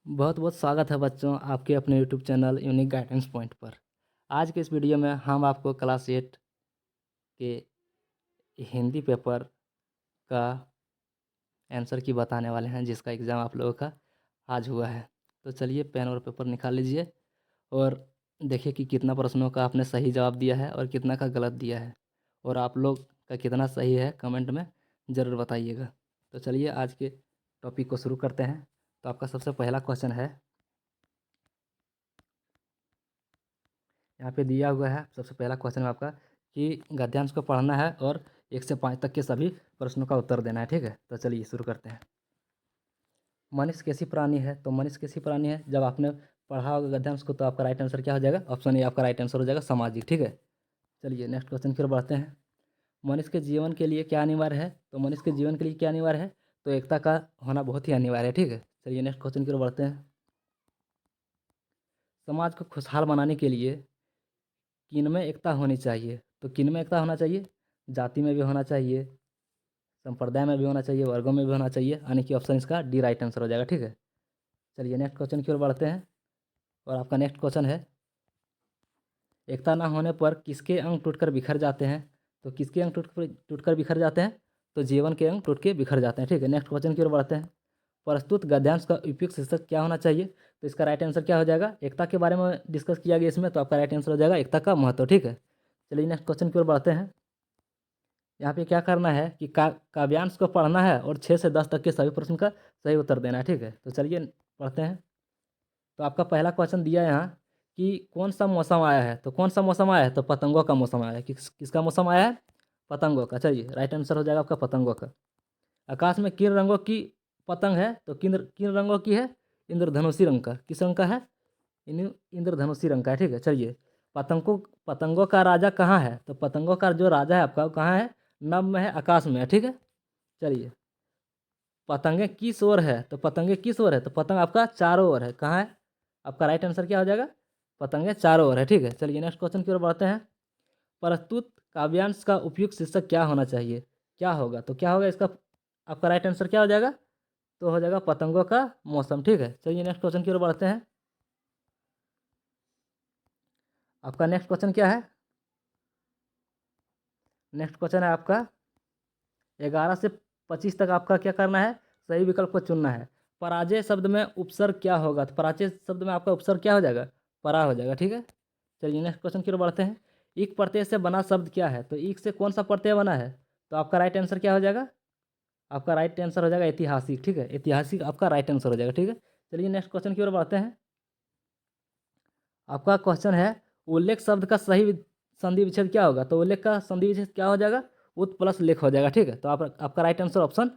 बहुत बहुत स्वागत है बच्चों आपके अपने YouTube channel unique guidance point पर। आज के इस वीडियो में हम आपको क्लास 8 के हिंदी पेपर का आंसर की बताने वाले हैं, जिसका एग्ज़ाम आप लोगों का आज हुआ है। तो चलिए पेन और पेपर निकाल लीजिए और देखिए कि कितना प्रश्नों का आपने सही जवाब दिया है और कितना का गलत दिया है, और आप लोग का कितना सही है कमेंट में ज़रूर बताइएगा। तो चलिए आज के टॉपिक को शुरू करते हैं। तो आपका सबसे पहला क्वेश्चन है, यहाँ पे दिया हुआ है सबसे पहला क्वेश्चन है आपका कि गद्यांश को पढ़ना है और 1 से 5 तक के सभी प्रश्नों का उत्तर देना है। ठीक है, तो चलिए शुरू करते हैं। मनुष्य कैसी प्राणी है? तो मनुष्य कैसी प्राणी है, जब आपने पढ़ा होगा गद्यांश को तो आपका राइट आंसर क्या हो जाएगा? ऑप्शन ए आपका राइट आंसर हो जाएगा, सामाजिक। ठीक है, चलिए नेक्स्ट क्वेश्चन की ओर बढ़ते हैं। मनुष्य के जीवन के लिए क्या अनिवार्य है? तो मनुष्य के जीवन के लिए क्या अनिवार्य है? तो एकता का होना बहुत ही अनिवार्य है। ठीक है, चलिए नेक्स्ट क्वेश्चन की ओर बढ़ते हैं। समाज को खुशहाल बनाने के लिए किनमें एकता होनी चाहिए? तो किनमें एकता होना चाहिए? जाति में भी होना चाहिए, संप्रदाय में भी होना चाहिए, वर्गों में भी होना चाहिए, यानी कि ऑप्शन इसका डी राइट आंसर हो जाएगा। ठीक है, चलिए नेक्स्ट क्वेश्चन की ओर बढ़ते हैं। और आपका नेक्स्ट क्वेश्चन है, एकता ना होने पर किसके अंग टूटकर बिखर जाते हैं? तो किसके अंग टूटकर बिखर जाते हैं? तो जीवन के अंग टूट के बिखर जाते हैं। ठीक है, नेक्स्ट क्वेश्चन की ओर बढ़ते हैं। प्रस्तुत गद्यांश का उपयुक्त शीर्षक क्या होना चाहिए? तो इसका राइट आंसर क्या हो जाएगा? एकता के बारे में डिस्कस किया गया इसमें, तो आपका राइट आंसर हो जाएगा एकता का महत्व। ठीक है, चलिए नेक्स्ट क्वेश्चन की ओर बढ़ते हैं। यहाँ पे क्या करना है कि काव्यांश को पढ़ना है और 6 से 10 तक के सभी प्रश्न का सही उत्तर देना है। ठीक है, तो चलिए पढ़ते हैं। तो आपका पहला क्वेश्चन दिया है यहाँ कि कौन सा मौसम आया है? तो कौन सा मौसम आया है? तो पतंगों का मौसम आया है। किसका मौसम आया है? पतंगों का। चलिए राइट आंसर हो जाएगा आपका पतंगों का। आकाश में किन रंगों की पतंग है? तो किन किन रंगों की है? इंद्रधनुषी रंग का। किस रंग का है? इंद्रधनुषी रंग का है। ठीक है, चलिए पतंगों का राजा कहाँ है? तो पतंगों का जो राजा है आपका वो कहाँ है? नभ में है, आकाश में है। ठीक है, चलिए पतंगे किस ओर है? तो पतंगे किस ओर है? तो पतंग आपका चारों ओर है। कहाँ है? आपका राइट आंसर क्या हो जाएगा? पतंगे चारों ओर है। ठीक है, चलिए नेक्स्ट क्वेश्चन की ओर बढ़ते हैं। प्रस्तुत काव्यांश का उपयुक्त शीर्षक क्या होना चाहिए? क्या होगा? तो क्या होगा इसका? आपका राइट आंसर क्या हो जाएगा? तो हो जाएगा पतंगों का मौसम। ठीक है, चलिए नेक्स्ट क्वेश्चन की ओर बढ़ते हैं। आपका नेक्स्ट क्वेश्चन क्या है? नेक्स्ट क्वेश्चन है आपका 11 से 25 तक आपका क्या करना है? सही विकल्प को चुनना है। पराजय शब्द में उपसर्ग क्या होगा? तो पराजय शब्द में आपका उपसर्ग क्या हो जाएगा? परा हो जाएगा। ठीक है, चलिए नेक्स्ट क्वेश्चन की ओर बढ़ते हैं। ईक प्रत्यय से बना शब्द क्या है? तो ईक से कौन सा प्रत्यय बना है? तो आपका राइट आंसर क्या हो जाएगा? आपका राइट आंसर हो जाएगा ऐतिहासिक। ठीक है, ऐतिहासिक आपका राइट आंसर हो जाएगा। ठीक है, चलिए नेक्स्ट क्वेश्चन की ओर बढ़ते हैं। आपका क्वेश्चन है, उल्लेख शब्द का सही संधि विच्छेद क्या होगा? तो उल्लेख का संधि विच्छेद क्या हो जाएगा? उत प्लस लेख हो जाएगा। ठीक है, तो आपका राइट आंसर ऑप्शन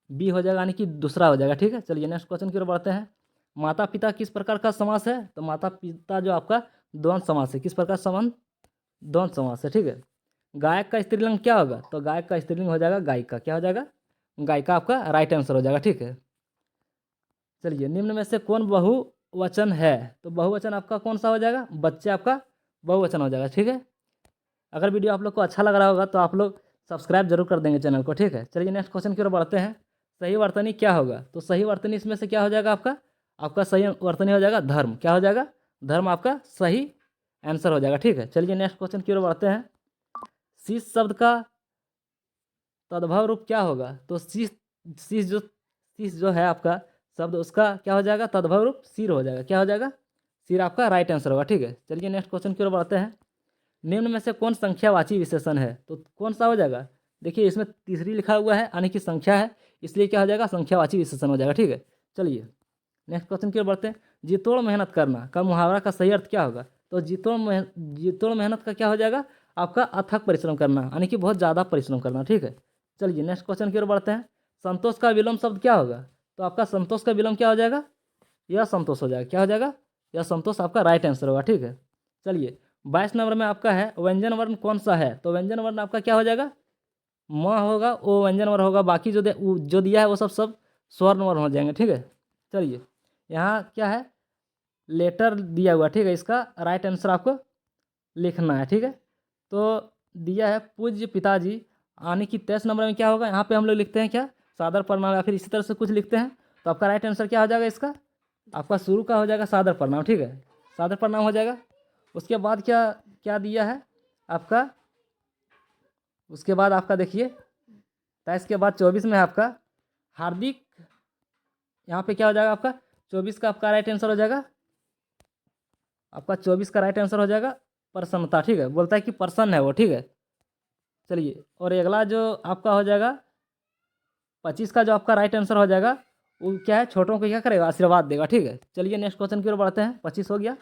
बी हो जाएगा, यानी कि दूसरा हो जाएगा। ठीक है, चलिए नेक्स्ट क्वेश्चन की ओर बढ़ते हैं। माता पिता किस प्रकार का समास है? तो माता पिता जो आपका द्वंद्व समास है। किस प्रकार संबंध? द्वंद्व समास है। ठीक है, गायक का स्त्रीलिंग क्या होगा? तो गायक का स्त्रीलिंग हो जाएगा गायिका। क्या हो जाएगा? गायिका आपका राइट आंसर हो जाएगा। ठीक है, चलिए निम्न में से कौन बहुवचन है? तो बहुवचन आपका कौन सा हो जाएगा? बच्चे आपका बहुवचन हो जाएगा। ठीक है, अगर वीडियो आप लोग को अच्छा लग रहा होगा तो आप लोग सब्सक्राइब जरूर कर देंगे चैनल को। ठीक है, चलिए नेक्स्ट क्वेश्चन की ओर बढ़ते हैं। सही वर्तनी क्या होगा? तो सही वर्तनी इसमें से क्या हो जाएगा आपका? आपका सही वर्तनी हो जाएगा धर्म। क्या हो जाएगा? धर्म आपका सही आंसर हो जाएगा। ठीक है, चलिए नेक्स्ट क्वेश्चन की ओर बढ़ते हैं। शीश शब्द का तद्भव रूप क्या होगा? तो शीश जो है आपका शब्द, उसका क्या हो जाएगा? तद्भव रूप सिर हो जाएगा। क्या हो जाएगा? सिर आपका राइट आंसर होगा। ठीक है, चलिए नेक्स्ट क्वेश्चन की ओर बढ़ते हैं। निम्न में से कौन संख्यावाची विशेषण है? तो कौन सा हो जाएगा? देखिए इसमें तीसरी लिखा हुआ है, यानी कि संख्या है, इसलिए क्या हो जाएगा? संख्यावाची विशेषण हो जाएगा। ठीक है, चलिए नेक्स्ट क्वेश्चन की ओर बढ़ते हैं। जितोड़ मेहनत करना का मुहावरा का सही अर्थ क्या होगा? तो जितोड़ मेहनत का क्या हो जाएगा? आपका अथक परिश्रम करना, यानी कि बहुत ज़्यादा परिश्रम करना। ठीक है, चलिए नेक्स्ट क्वेश्चन की ओर बढ़ते हैं। संतोष का विलोम शब्द क्या होगा? तो आपका संतोष का विलोम क्या हो जाएगा? यह संतोष हो जाएगा। क्या हो जाएगा? यह संतोष आपका राइट आंसर होगा। ठीक है, चलिए 22 नंबर में आपका है व्यंजन वर्ण कौन सा है? तो व्यंजन वर्ण आपका क्या हो जाएगा? म होगा, वो व्यंजन वर्ण होगा, बाकी जो दिया है वो सब स्वर्ण वर्ण हो जाएंगे। ठीक है, चलिए यहाँ क्या है? लेटर दिया हुआ। ठीक है, इसका राइट आंसर आपको लिखना है। ठीक है, तो दिया है पूज्य पिताजी, यानी कि 23 नंबर में क्या होगा? यहाँ पे हम लोग लिखते हैं क्या? सादर प्रणाम, या फिर इसी तरह से कुछ लिखते हैं। तो आपका राइट आंसर क्या हो जाएगा इसका? आपका शुरू का हो जाएगा सादर प्रणाम, ठीक है, सादर प्रणाम हो जाएगा। उसके बाद क्या क्या दिया है आपका, उसके बाद आपका देखिए 23 के बाद 24 में है आपका हार्दिक, यहाँ पे क्या हो जाएगा आपका 24 का आपका राइट आंसर हो जाएगा, आपका 24 का राइट आंसर हो जाएगा प्रसन्नता, ठीक है, बोलता है कि प्रसन्न है वो, ठीक है। चलिए, और अगला जो आपका हो जाएगा 25 का जो आपका राइट आंसर हो जाएगा वो क्या है, छोटों को क्या करेगा, आशीर्वाद देगा, ठीक है। चलिए नेक्स्ट क्वेश्चन की ओर बढ़ते हैं। 25 हो गया।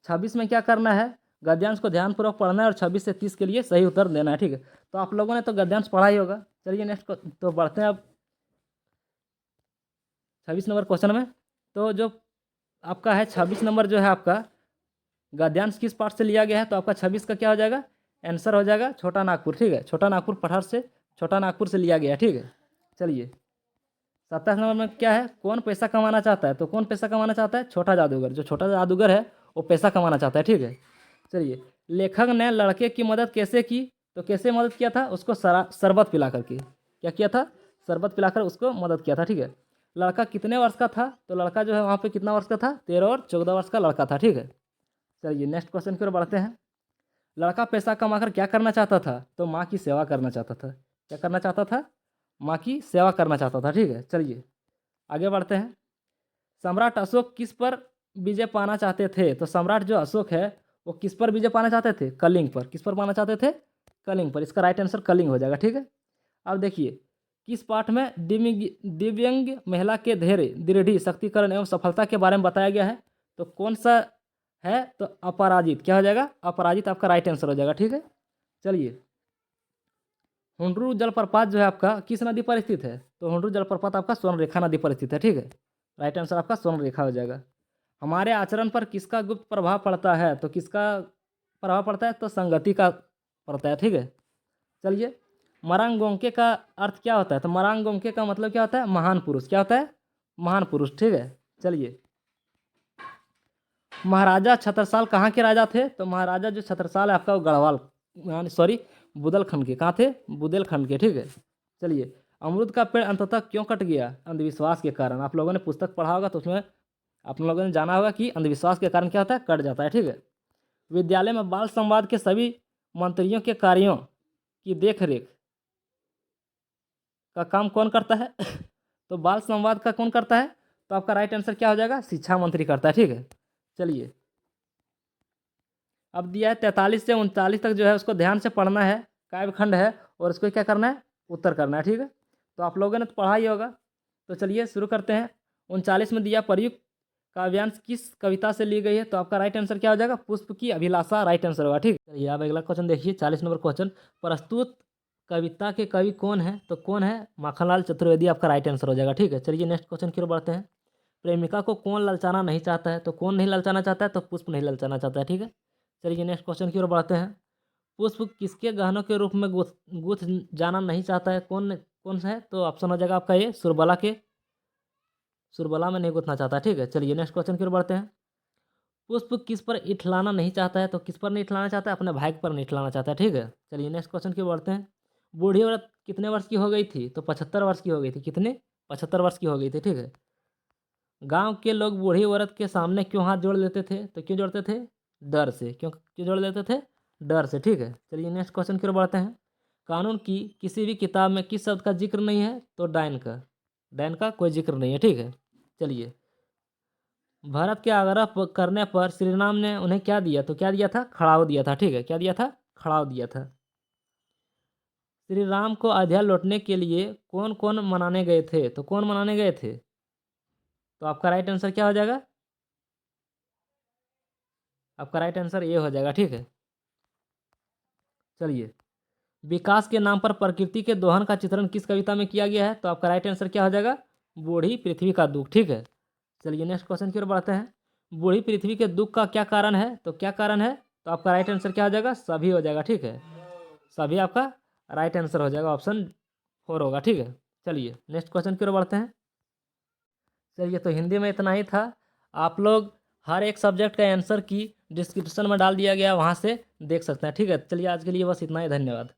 26 में क्या करना है, गद्यांश को ध्यानपूर्वक पढ़ना है और 26 से 30 के लिए सही उत्तर देना है, ठीक है। तो आप लोगों ने तो गद्यांश पढ़ा ही होगा। चलिए नेक्स्ट तो बढ़ते हैं अब 26 नंबर क्वेश्चन में। तो जो आपका है 26 नंबर जो है आपका गद्यांश किस पाठ से लिया गया है, तो आपका 26 का क्या हो जाएगा, आंसर हो जाएगा छोटा नागपुर, ठीक है, छोटा नागपुर पठार से, छोटा नागपुर से लिया गया, ठीक है। चलिए 27 नंबर में क्या है, कौन पैसा कमाना चाहता है, तो कौन पैसा कमाना चाहता है, छोटा जादूगर, जो छोटा जादूगर है वो पैसा कमाना चाहता है, ठीक है। चलिए, लेखक ने लड़के की मदद कैसे की, तो कैसे मदद किया था, उसको शरबत पिला करके, क्या किया था, शरबत पिलाकर उसको मदद किया था, ठीक है। लड़का कितने वर्ष का था, तो लड़का जो है वहाँ पे कितना वर्ष का था, 13 और 14 वर्ष का लड़का था, ठीक है। चलिए नेक्स्ट क्वेश्चन की ओर बढ़ते हैं। लड़का पैसा कमाकर क्या करना चाहता था, तो माँ की सेवा करना चाहता था, क्या करना चाहता था, माँ की सेवा करना चाहता था, ठीक है। चलिए आगे बढ़ते हैं। सम्राट अशोक किस पर विजय पाना चाहते थे, तो सम्राट जो अशोक है वो किस पर विजय पाना चाहते थे, कलिंग पर, किस पर पाना चाहते थे, कलिंग पर, इसका राइट आंसर कलिंग हो जाएगा, ठीक है। अब देखिए किस पाठ में दिव्यांग महिला के धैर्य, दृढ़ शक्तिकरण एवं सफलता के बारे में बताया गया है, तो कौन सा है, तो अपराजित, क्या हो जाएगा, अपराजित आपका राइट आंसर हो जाएगा, ठीक है। चलिए हुंड्रू जलप्रपात जो है आपका किस नदी पर स्थित है, तो हुंड्रू जलप्रपात आपका स्वर्णरेखा नदी पर स्थित है, ठीक है। राइट आंसर आपका स्वर्णरेखा हो जाएगा। हमारे आचरण पर किसका गुप्त प्रभाव पड़ता है, तो किसका प्रभाव पड़ता है, तो संगति का पड़ता है, ठीक है। चलिए मरांगोंके का अर्थ क्या होता है, तो मरांगोंके का मतलब क्या होता है, महान पुरुष, क्या होता है, महान पुरुष, ठीक है। चलिए महाराजा छत्रसाल कहाँ के राजा थे, तो महाराजा जो छत्रसाल है आपका वो गढ़वाल सॉरी बुंदेलखंड के, कहाँ थे, बुंदेलखंड के, ठीक है। चलिए अमरूद का पेड़ अंततः क्यों कट गया, अंधविश्वास के कारण। आप लोगों ने पुस्तक पढ़ा होगा तो उसमें आप लोगों ने जाना होगा कि अंधविश्वास के कारण क्या होता है, कट जाता है, ठीक है। विद्यालय में बाल संवाद के सभी मंत्रियों के कार्यों की देखरेख का काम कौन करता है तो बाल संवाद का कौन करता है, तो आपका राइट आंसर क्या हो जाएगा, शिक्षा मंत्री करता है, ठीक है। चलिए अब दिया है 43 से 39 तक जो है उसको ध्यान से पढ़ना है, काव्यखंड है और उसको क्या करना है, उत्तर करना है, ठीक है। तो आप लोगों ने तो पढ़ा ही होगा। तो चलिए शुरू करते हैं। 39 में दिया प्रयुक्त काव्यांश किस कविता से ली गई है, तो आपका राइट आंसर क्या हो जाएगा, पुष्प की अभिलाषा राइट आंसर होगा, ठीक है। चलिए अब अगला क्वेश्चन देखिए 40 नंबर क्वेश्चन। प्रस्तुत कविता के कवि कौन है, तो कौन है, माखनलाल चतुर्वेदी आपका राइट आंसर हो जाएगा, ठीक है। चलिए नेक्स्ट क्वेश्चन की ओर बढ़ते हैं। प्रेमिका को कौन ललचाना नहीं चाहता है, तो कौन नहीं ललचाना चाहता है, तो पुष्प नहीं ललचाना चाहता है, ठीक है। चलिए नेक्स्ट क्वेश्चन की ओर बढ़ते हैं। पुष्प किसके गहनों के रूप में गुथ गुथ जाना नहीं चाहता है, कौन कौन सा है, तो ऑप्शन हो जाएगा आपका ये सुरबला के, सुरबला में नहीं गुथना चाहता है, ठीक है। चलिए नेक्स्ट क्वेश्चन की ओर बढ़ते हैं। पुष्प किस पर इठलाना नहीं चाहता है, तो किस पर नहीं इठलाना चाहता है, अपने भाई पर नहीं इठलाना चाहता है, ठीक है। चलिए नेक्स्ट क्वेश्चन की ओर बढ़ते हैं। बूढ़ी औरत कितने वर्ष की हो गई थी, तो 75 वर्ष की हो गई थी, कितने, 75 वर्ष की हो गई थी, ठीक है। गांव के लोग बूढ़ी औरत के सामने क्यों हाथ जोड़ लेते थे, तो क्यों जोड़ते थे, डर से, क्यों क्यों जोड़ लेते थे, डर से, ठीक है। चलिए नेक्स्ट क्वेश्चन की ओर बढ़ते हैं। कानून की किसी भी किताब में किस शब्द का जिक्र नहीं है, तो डायन का, डायन का कोई जिक्र नहीं है, ठीक है। चलिए भरत के आग्रह करने पर श्री राम ने उन्हें क्या दिया, तो क्या दिया था, खड़ाऊ दिया था, ठीक है। क्या दिया था, खड़ाऊ दिया था। श्री राम को अयोध्या लौटने के लिए कौन कौन मनाने गए थे, तो कौन मनाने गए थे, तो आपका राइट आंसर क्या हो जाएगा, आपका राइट आंसर ये हो जाएगा, ठीक है। चलिए विकास के नाम पर प्रकृति के दोहन का चित्रण किस कविता में किया गया है, तो आपका राइट आंसर क्या हो जाएगा, बूढ़ी पृथ्वी का दुख, ठीक है। चलिए नेक्स्ट क्वेश्चन की ओर बढ़ते हैं। बूढ़ी पृथ्वी के दुख का क्या कारण है, तो क्या कारण है, तो आपका राइट आंसर क्या हो जाएगा, सभी हो जाएगा, ठीक है। सभी आपका राइट आंसर हो जाएगा, ऑप्शन 4 होगा, ठीक है। चलिए नेक्स्ट क्वेश्चन की ओर बढ़ते हैं। चलिए तो हिंदी में इतना ही था। आप लोग हर एक सब्जेक्ट का आंसर की डिस्क्रिप्शन में डाल दिया गया, वहाँ से देख सकते हैं, ठीक है। चलिए आज के लिए बस इतना ही, धन्यवाद।